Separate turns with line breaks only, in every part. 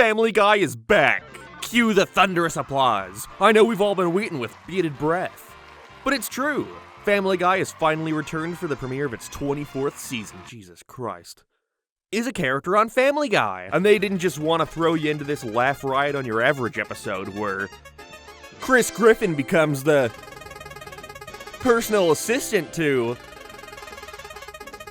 Family Guy is back! Cue the thunderous applause. I know we've all been waiting with bated breath. But it's true. Family Guy has finally returned for the premiere of its 24th season. Jesus Christ. Is a character on Family Guy. And they didn't just want to throw you into this laugh riot on your average episode where Chris Griffin becomes the personal assistant to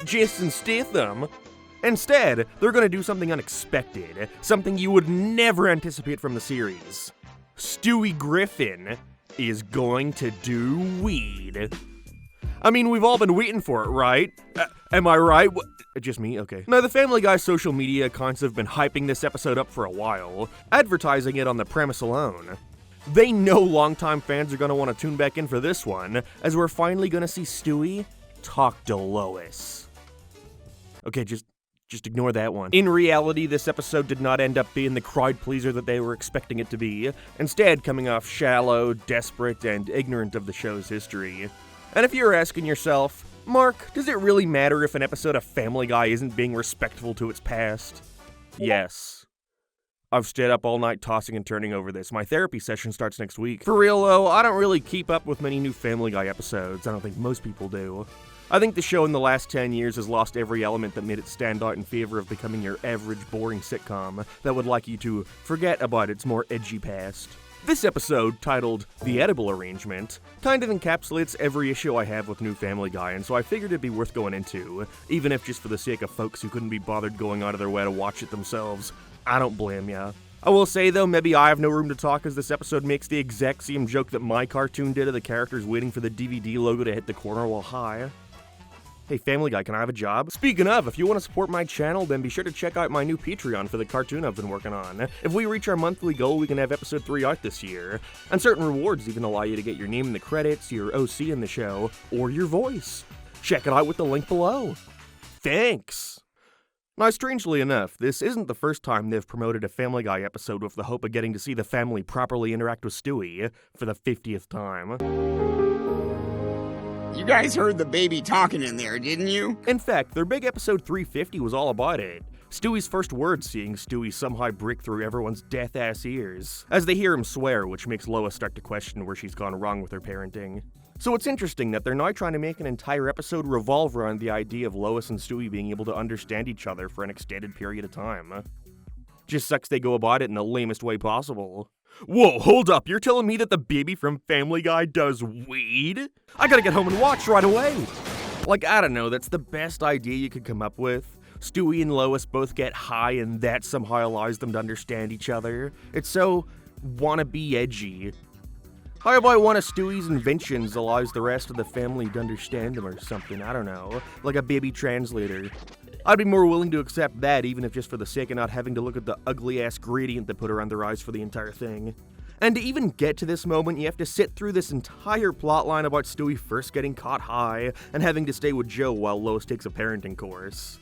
Jason Statham. Instead, they're going to do something unexpected, something you would never anticipate from the series. Stewie Griffin is going to do weed. I mean, we've all been waiting for it, right? Am I right? Just me? Okay. Now, the Family Guy social media accounts have been hyping this episode up for a while, advertising it on the premise alone. They know longtime fans are going to want to tune back in for this one, as we're finally going to see Stewie talk to Lois. Okay, just ignore that one. In reality, this episode did not end up being the crowd pleaser that they were expecting it to be, instead coming off shallow, desperate, and ignorant of the show's history. And if you're asking yourself, Mark, does it really matter if an episode of Family Guy isn't being respectful to its past? Yes. I've stayed up all night tossing and turning over this. My therapy session starts next week. For real though, I don't really keep up with many new Family Guy episodes. I don't think most people do. I think the show in the last 10 years has lost every element that made it stand out in favor of becoming your average boring sitcom that would like you to forget about its more edgy past. This episode, titled The Edible Arrangement, kind of encapsulates every issue I have with New Family Guy, and so I figured it'd be worth going into, even if just for the sake of folks who couldn't be bothered going out of their way to watch it themselves. I don't blame ya. I will say though, maybe I have no room to talk as this episode makes the exact same joke that my cartoon did of the characters waiting for the DVD logo to hit the corner while high. Hey Family Guy, can I have a job? Speaking of, if you want to support my channel, then be sure to check out my new Patreon for the cartoon I've been working on. If we reach our monthly goal, we can have episode 3 out this year. And certain rewards even allow you to get your name in the credits, your OC in the show, or your voice. Check it out with the link below. Thanks! Now, strangely enough, this isn't the first time they've promoted a Family Guy episode with the hope of getting to see the family properly interact with Stewie for the 50th time.
You guys heard the baby talking in there, didn't you?
In fact, their big episode 350 was all about it. Stewie's first words seeing Stewie somehow break through everyone's death-ass ears, as they hear him swear, which makes Lois start to question where she's gone wrong with her parenting. So it's interesting that they're now trying to make an entire episode revolve around the idea of Lois and Stewie being able to understand each other for an extended period of time. Just sucks they go about it in the lamest way possible. Whoa, hold up, you're telling me that the baby from Family Guy does weed? I gotta get home and watch right away! Like, I don't know, that's the best idea you could come up with. Stewie and Lois both get high and that somehow allows them to understand each other. It's so wannabe edgy. How about one of Stewie's inventions allows the rest of the family to understand him or something, I don't know, like a baby translator. I'd be more willing to accept that, even if just for the sake of not having to look at the ugly-ass gradient they put around their eyes for the entire thing. And to even get to this moment, you have to sit through this entire plotline about Stewie first getting caught high and having to stay with Joe while Lois takes a parenting course.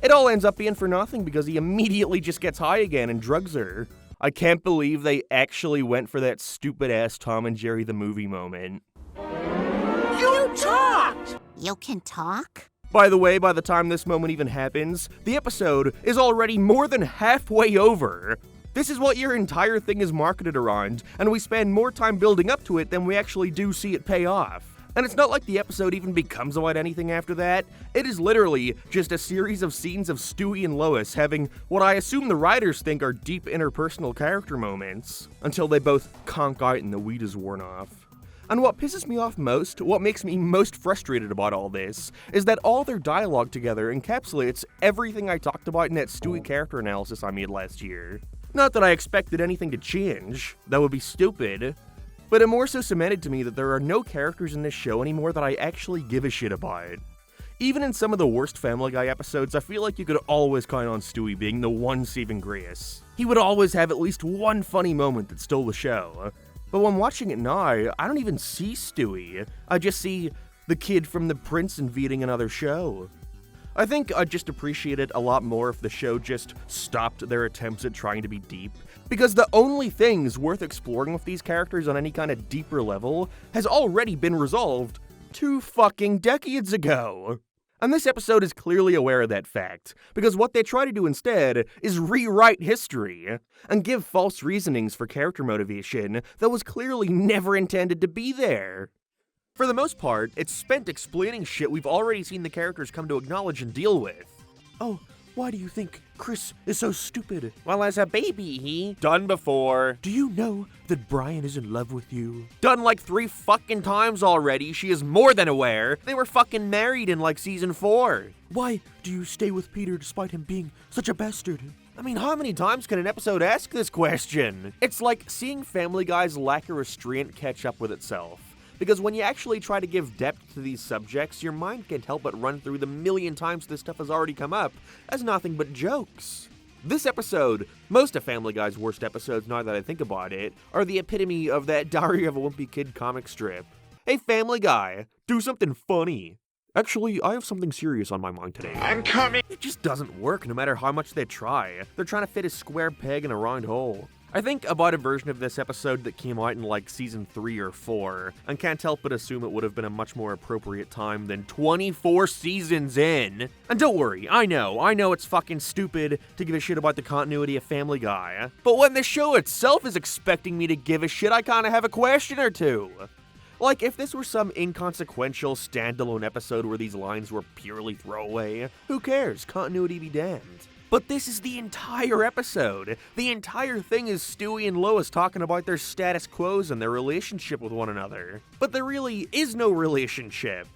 It all ends up being for nothing because he immediately just gets high again and drugs her. I can't believe they actually went for that stupid-ass Tom and Jerry the movie moment.
You talked!
You can talk?
By the way, by the time this moment even happens, the episode is already more than halfway over. This is what your entire thing is marketed around, and we spend more time building up to it than we actually do see it pay off. And it's not like the episode even becomes about anything after that. It is literally just a series of scenes of Stewie and Lois having what I assume the writers think are deep interpersonal character moments, until they both conk out and the weed is worn off. And what pisses me off most, what makes me most frustrated about all this, is that all their dialogue together encapsulates everything I talked about in that Stewie character analysis I made last year. Not that I expected anything to change, that would be stupid, but it more so cemented to me that there are no characters in this show anymore that I actually give a shit about. Even in some of the worst Family Guy episodes, I feel like you could always count on Stewie being the one saving grace. He would always have at least one funny moment that stole the show. But when watching it now, I don't even see Stewie. I just see the kid from The Prince invading another show. I think I'd just appreciate it a lot more if the show just stopped their attempts at trying to be deep, because the only things worth exploring with these characters on any kind of deeper level has already been resolved 2 fucking decades ago. And this episode is clearly aware of that fact, because what they try to do instead is rewrite history, and give false reasonings for character motivation that was clearly never intended to be there. For the most part, it's spent explaining shit we've already seen the characters come to acknowledge and deal with. Oh, why do you think Chris is so stupid? Well, as a baby, he... Done before. Do you know that Brian is in love with you? Done like 3 fucking times already. She is more than aware. They were fucking married in like season 4. Why do you stay with Peter despite him being such a bastard? I mean, how many times can an episode ask this question? It's like seeing Family Guy's lack of restraint catch up with itself. Because when you actually try to give depth to these subjects, your mind can't help but run through the million times this stuff has already come up as nothing but jokes. This episode, most of Family Guy's worst episodes now that I think about it, are the epitome of that Diary of a Wimpy Kid comic strip. Hey Family Guy, do something funny. Actually, I have something serious on my mind today.
I'm coming!
It just doesn't work no matter how much they try. They're trying to fit a square peg in a round hole. I think about a version of this episode that came out in like season 3 or 4, and can't help but assume it would have been a much more appropriate time than 24 seasons in. And don't worry, I know it's fucking stupid to give a shit about the continuity of Family Guy, but when the show itself is expecting me to give a shit, I kinda have a question or two. Like, if this were some inconsequential standalone episode where these lines were purely throwaway, who cares? Continuity be damned. But this is the entire episode. The entire thing is Stewie and Lois talking about their status quos and their relationship with one another. But there really is no relationship.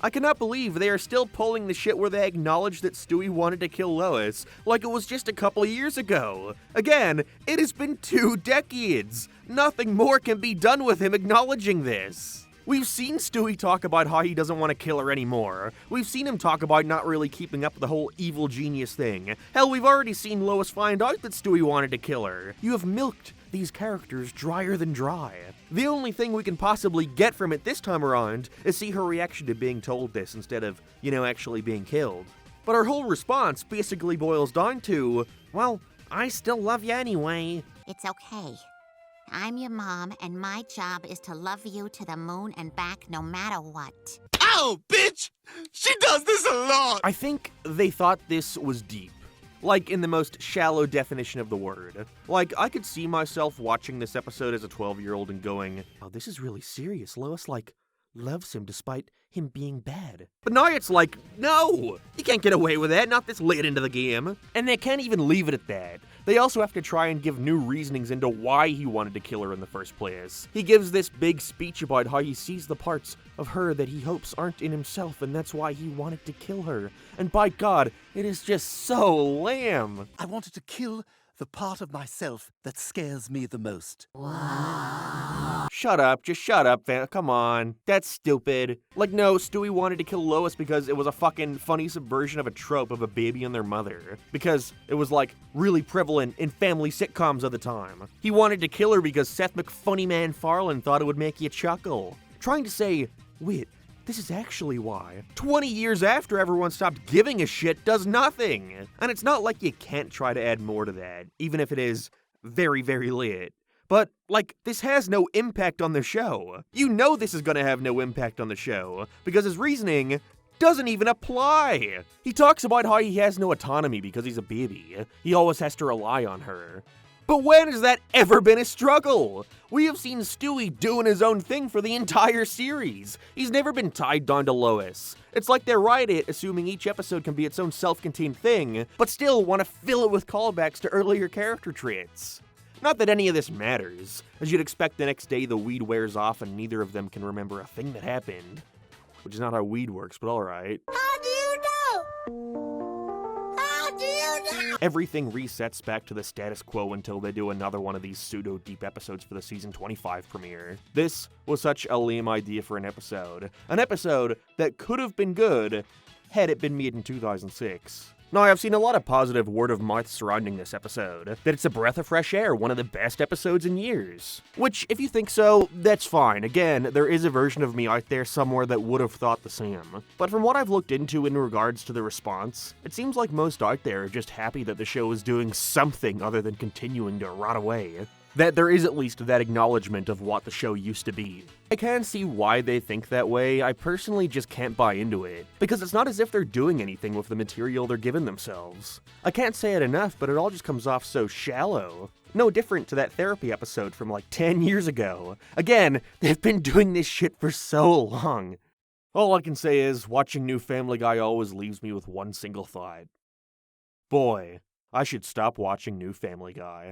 I cannot believe they are still pulling the shit where they acknowledge that Stewie wanted to kill Lois like it was just a couple years ago. Again, it has been 2 decades. Nothing more can be done with him acknowledging this. We've seen Stewie talk about how he doesn't want to kill her anymore. We've seen him talk about not really keeping up with the whole evil genius thing. Hell, we've already seen Lois find out that Stewie wanted to kill her. You have milked these characters drier than dry. The only thing we can possibly get from it this time around is see her reaction to being told this instead of, actually being killed. But her whole response basically boils down to, well, I still love you anyway.
It's okay. I'm your mom, and my job is to love you to the moon and back no matter what.
Ow, bitch! She does this a lot!
I think they thought this was deep. Like, in the most shallow definition of the word. Like, I could see myself watching this episode as a 12-year-old and going, oh, this is really serious. Lois, loves him despite him being bad. But now it's like, no! You can't get away with that, not this late into the game. And they can't even leave it at that. They also have to try and give new reasonings into why he wanted to kill her in the first place. He gives this big speech about how he sees the parts of her that he hopes aren't in himself, and that's why he wanted to kill her. And by God, it is just so lame.
I wanted to kill the part of myself that scares me the most.
Shut up, just shut up, come on. That's stupid. Like, no, Stewie wanted to kill Lois because it was a fucking funny subversion of a trope of a baby and their mother. Because it was, really prevalent in family sitcoms of the time. He wanted to kill her because Seth MacFunnyMan thought it would make you chuckle. Trying to say, wait, this is actually why. 20 years after everyone stopped giving a shit does nothing. And it's not like you can't try to add more to that, even if it is very, very lit. But, this has no impact on the show. You know this is gonna have no impact on the show, because his reasoning doesn't even apply. He talks about how he has no autonomy because he's a baby. He always has to rely on her. But when has that ever been a struggle? We have seen Stewie doing his own thing for the entire series. He's never been tied down to Lois. It's like they write it assuming each episode can be its own self-contained thing, but still want to fill it with callbacks to earlier character traits. Not that any of this matters, as you'd expect the next day the weed wears off and neither of them can remember a thing that happened. Which is not how weed works, but alright.
How do you know? How do you know?
Everything resets back to the status quo until they do another one of these pseudo-deep episodes for the season 25 premiere. This was such a lame idea for an episode. An episode that could have been good had it been made in 2006. Now, I've seen a lot of positive word of mouth surrounding this episode, that it's a breath of fresh air, one of the best episodes in years. Which, if you think so, that's fine. Again, there is a version of me out there somewhere that would have thought the same. But from what I've looked into in regards to the response, it seems like most out there are just happy that the show is doing something other than continuing to rot away. That there is at least that acknowledgement of what the show used to be. I can see why they think that way, I personally just can't buy into it, because it's not as if they're doing anything with the material they're giving themselves. I can't say it enough, but it all just comes off so shallow. No different to that therapy episode from like 10 years ago. Again, they've been doing this shit for so long. All I can say is, watching new Family Guy always leaves me with one single thought. Boy, I should stop watching new Family Guy.